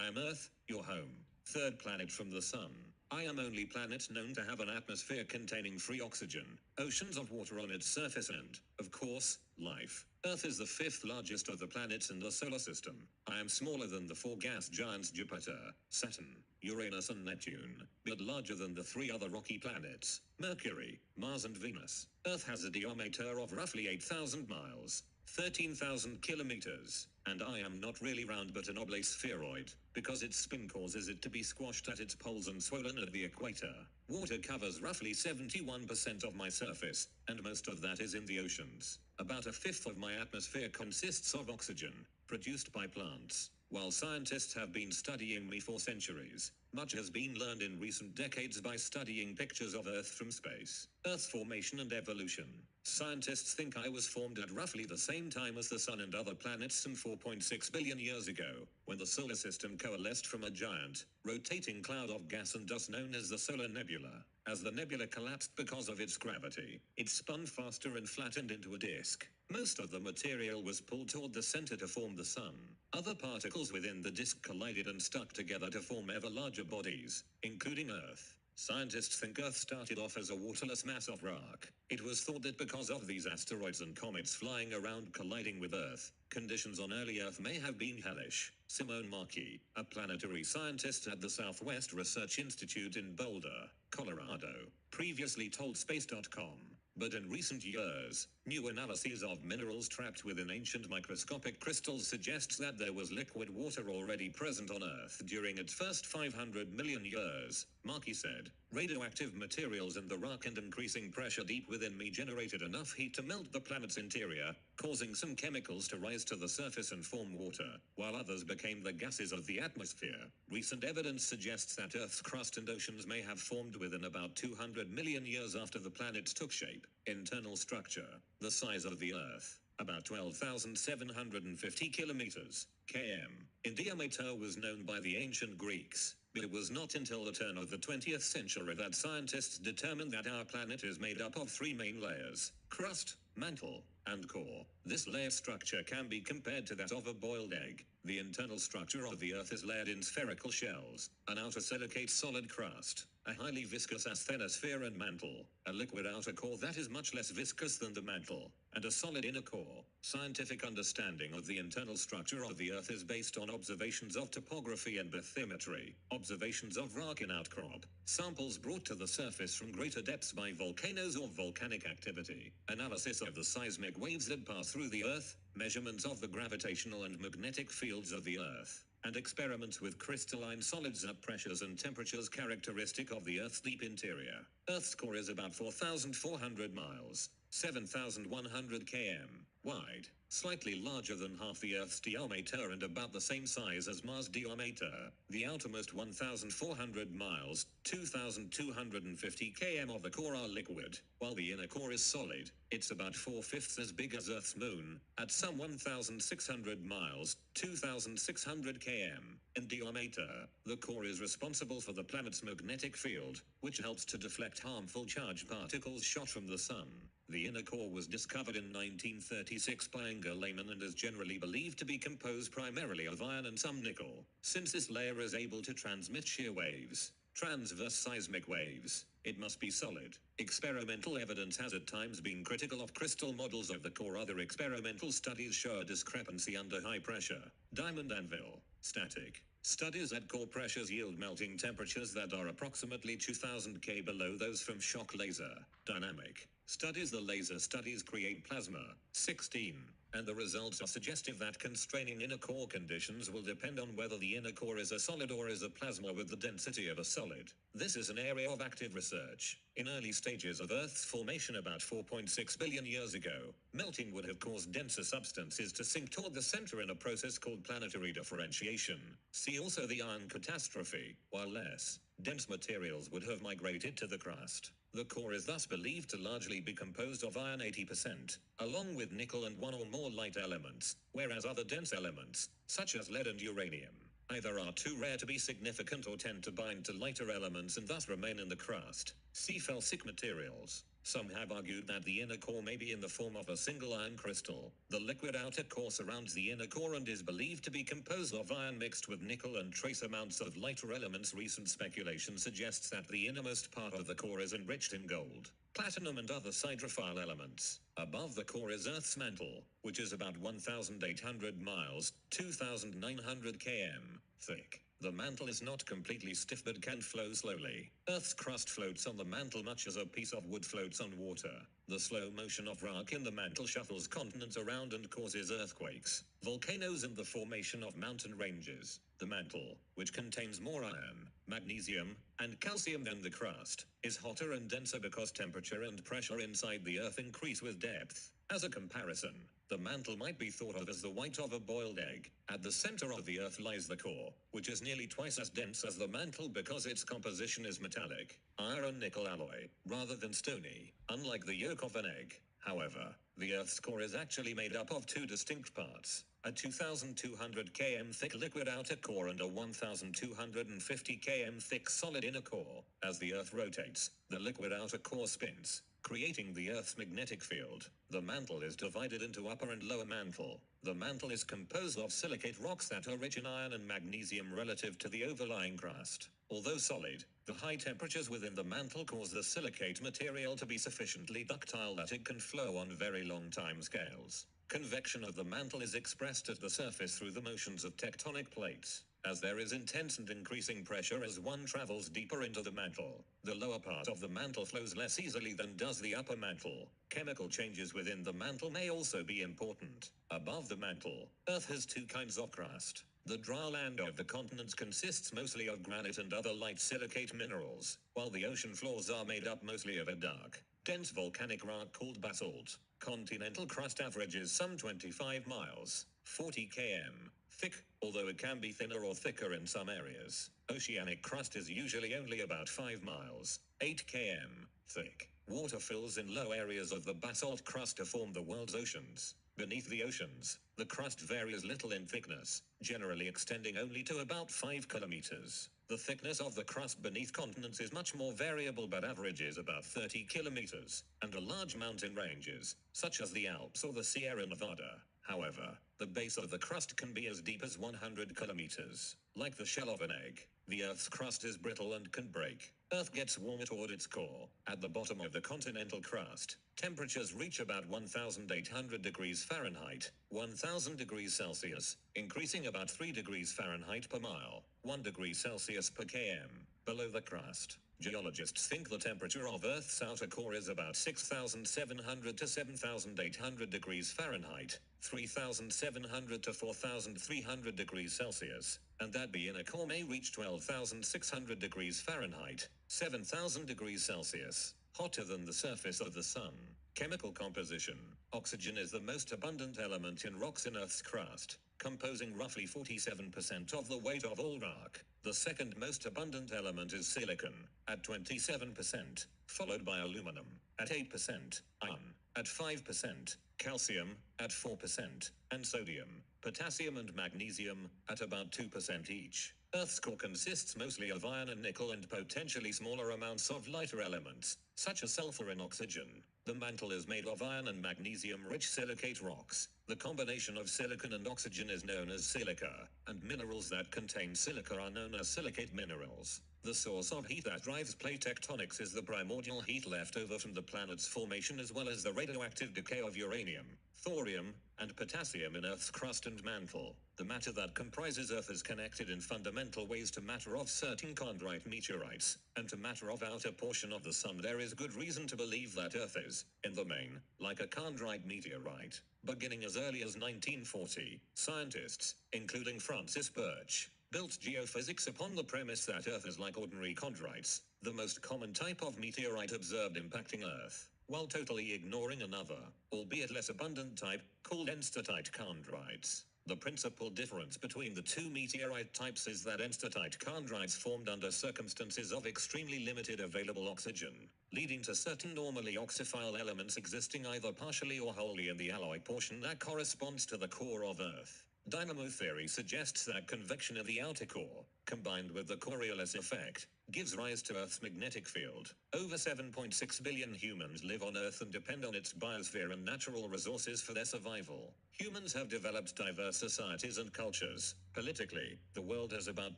I am Earth, your home, third planet from the sun. I am only planet known to have an atmosphere containing free oxygen, oceans of water on its surface and, of course, life. Earth is the fifth largest of the planets in the solar system. I am smaller than the four gas giants Jupiter, Saturn, Uranus and Neptune, but larger than the three other rocky planets, Mercury, Mars and Venus. Earth has a diameter of roughly 8,000 miles. 13,000 kilometers, and I am not really round but an oblate spheroid, because its spin causes it to be squashed at its poles and swollen at the equator. Water covers roughly 71% of my surface, and most of that is in the oceans. About a fifth of my atmosphere consists of oxygen, produced by plants. While scientists have been studying me for centuries, much has been learned in recent decades by studying pictures of Earth from space. Earth's formation and evolution. Scientists think I was formed at roughly the same time as the Sun and other planets some 4.6 billion years ago, when the solar system coalesced from a giant, rotating cloud of gas and dust known as the solar nebula. As the nebula collapsed because of its gravity, it spun faster and flattened into a disk. Most of the material was pulled toward the center to form the Sun. Other particles within the disk collided and stuck together to form ever larger bodies, including Earth. Scientists think Earth started off as a waterless mass of rock. It was thought that because of these asteroids and comets flying around colliding with Earth, conditions on early Earth may have been hellish. Simone Markey, a planetary scientist at the Southwest Research Institute in Boulder, Colorado, previously told Space.com. But in recent years, new analyses of minerals trapped within ancient microscopic crystals suggests that there was liquid water already present on Earth during its first 500 million years, Markey said. Radioactive materials in the rock and increasing pressure deep within me generated enough heat to melt the planet's interior, causing some chemicals to rise to the surface and form water, while others became the gases of the atmosphere. Recent evidence suggests that Earth's crust and oceans may have formed within about 200 million years after the planet took shape. Internal structure. The size of the Earth, about 12,750 kilometers, km, in diameter, was known by the ancient Greeks. But it was not until the turn of the 20th century that scientists determined that our planet is made up of three main layers: crust, mantle, and core. This layer structure can be compared to that of a boiled egg. The internal structure of the Earth is layered in spherical shells, an outer silicate solid crust, a highly viscous asthenosphere and mantle, a liquid outer core that is much less viscous than the mantle, and a solid inner core. Scientific understanding of the internal structure of the Earth is based on observations of topography and bathymetry, observations of rock in outcrop, samples brought to the surface from greater depths by volcanoes or volcanic activity, analysis of the seismic waves that pass through the Earth, measurements of the gravitational and magnetic fields of the Earth, and experiments with crystalline solids at pressures and temperatures characteristic of the Earth's deep interior. Earth's core is about 4,400 miles, 7,100 km, wide, slightly larger than half the Earth's diameter and about the same size as Mars' diameter. The outermost 1,400 miles, 2,250 km of the core are liquid, while the inner core is solid. It's about 4/5 as big as Earth's moon, at some 1,600 miles, 2,600 km, in diameter. The core is responsible for the planet's magnetic field, which helps to deflect harmful charged particles shot from the sun. The inner core was discovered in 1936 by Inger Lehmann and is generally believed to be composed primarily of iron and some nickel. Since this layer is able to transmit shear waves, transverse seismic waves, it must be solid. Experimental evidence has at times been critical of crystal models of the core. Other experimental studies show a discrepancy under high pressure. Diamond anvil. Static. Studies at core pressures yield melting temperatures that are approximately 2000 K below those from shock laser. Dynamic. Studies. The laser studies create plasma. 16. And the results are suggestive that constraining inner core conditions will depend on whether the inner core is a solid or is a plasma with the density of a solid. This is an area of active research. In early stages of Earth's formation about 4.6 billion years ago, melting would have caused denser substances to sink toward the center in a process called planetary differentiation. See also the iron catastrophe, while less dense materials would have migrated to the crust. The core is thus believed to largely be composed of iron 80%, along with nickel and one or more light elements, whereas other dense elements, such as lead and uranium, either are too rare to be significant or tend to bind to lighter elements and thus remain in the crust. See felsic materials. Some have argued that the inner core may be in the form of a single iron crystal. The liquid outer core surrounds the inner core and is believed to be composed of iron mixed with nickel and trace amounts of lighter elements. Recent speculation suggests that the innermost part of the core is enriched in gold, platinum and other hydrophile elements. Above the core is Earth's mantle, which is about 1,800 miles, 2,900 km, thick. The mantle is not completely stiff but can flow slowly. Earth's crust floats on the mantle much as a piece of wood floats on water. The slow motion of rock in the mantle shuffles continents around and causes earthquakes, volcanoes and the formation of mountain ranges. The mantle, which contains more iron, magnesium, and calcium than the crust, is hotter and denser because temperature and pressure inside the Earth increase with depth. As a comparison, the mantle might be thought of as the white of a boiled egg. At the center of the Earth lies the core, which is nearly twice as dense as the mantle because its composition is metallic, iron-nickel alloy, rather than stony, unlike the yolk of an egg. However, the Earth's core is actually made up of two distinct parts: a 2,200 km thick liquid outer core and a 1,250 km thick solid inner core. As the Earth rotates, the liquid outer core spins, creating the Earth's magnetic field. The mantle is divided into upper and lower mantle. The mantle is composed of silicate rocks that are rich in iron and magnesium relative to the overlying crust. Although solid, the high temperatures within the mantle cause the silicate material to be sufficiently ductile that it can flow on very long time scales. Convection of the mantle is expressed at the surface through the motions of tectonic plates. As there is intense and increasing pressure as one travels deeper into the mantle, the lower part of the mantle flows less easily than does the upper mantle. Chemical changes within the mantle may also be important. Above the mantle, Earth has two kinds of crust. The dry land of the continents consists mostly of granite and other light silicate minerals, while the ocean floors are made up mostly of a dark, dense volcanic rock called basalt. Continental crust averages some 25 miles, 40 km, thick, although it can be thinner or thicker in some areas. Oceanic crust is usually only about 5 miles, 8 km, thick. Water fills in low areas of the basalt crust to form the world's oceans. Beneath the oceans, the crust varies little in thickness, generally extending only to about 5 kilometers. The thickness of the crust beneath continents is much more variable but averages about 30 kilometers, and large mountain ranges, such as the Alps or the Sierra Nevada. However, the base of the crust can be as deep as 100 kilometers. Like the shell of an egg, the Earth's crust is brittle and can break. Earth gets warmer toward its core. At the bottom of the continental crust, temperatures reach about 1,800 degrees Fahrenheit, 1,000 degrees Celsius, increasing about 3 degrees Fahrenheit per mile, 1 degree Celsius per km. Below the crust, geologists think the temperature of Earth's outer core is about 6,700 to 7,800 degrees Fahrenheit, 3,700 to 4,300 degrees Celsius, and that the inner core may reach 12,600 degrees Fahrenheit, 7,000 degrees Celsius, hotter than the surface of the sun. Chemical composition. Oxygen is the most abundant element in rocks in Earth's crust, composing roughly 47% of the weight of all rock. The second most abundant element is silicon, at 27%, followed by aluminum, at 8%, iron, at 5%, calcium, at 4%, and sodium, potassium and magnesium, at about 2% each. Earth's core consists mostly of iron and nickel and potentially smaller amounts of lighter elements, such as sulfur and oxygen. The mantle is made of iron and magnesium-rich silicate rocks. The combination of silicon and oxygen is known as silica, and minerals that contain silica are known as silicate minerals. The source of heat that drives plate tectonics is the primordial heat left over from the planet's formation, as well as the radioactive decay of uranium, thorium, and potassium in Earth's crust and mantle. The matter that comprises Earth is connected in fundamental ways to matter of certain chondrite meteorites, and to matter of outer portion of the sun. There is good reason to believe that Earth is, in the main, like a chondrite meteorite. Beginning as early as 1940, scientists, including Francis Birch, built geophysics upon the premise that Earth is like ordinary chondrites, the most common type of meteorite observed impacting Earth, while totally ignoring another, albeit less abundant type, called enstatite chondrites. The principal difference between the two meteorite types is that enstatite chondrites formed under circumstances of extremely limited available oxygen, leading to certain normally oxyphile elements existing either partially or wholly in the alloy portion that corresponds to the core of Earth. Dynamo theory suggests that convection in the outer core, combined with the Coriolis effect, gives rise to Earth's magnetic field. Over 7.6 billion humans live on Earth and depend on its biosphere and natural resources for their survival. Humans have developed diverse societies and cultures. Politically, the world has about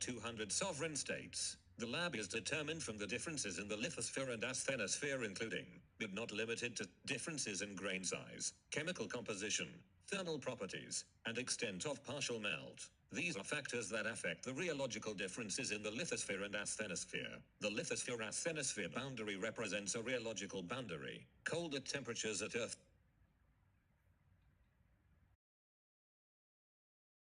200 sovereign states. The lab is determined from the differences in the lithosphere and asthenosphere, including, but not limited to, differences in grain size, chemical composition, thermal properties, and extent of partial melt. These are factors that affect the rheological differences in the lithosphere and asthenosphere. The lithosphere-asthenosphere boundary represents a rheological boundary. Colder temperatures at Earth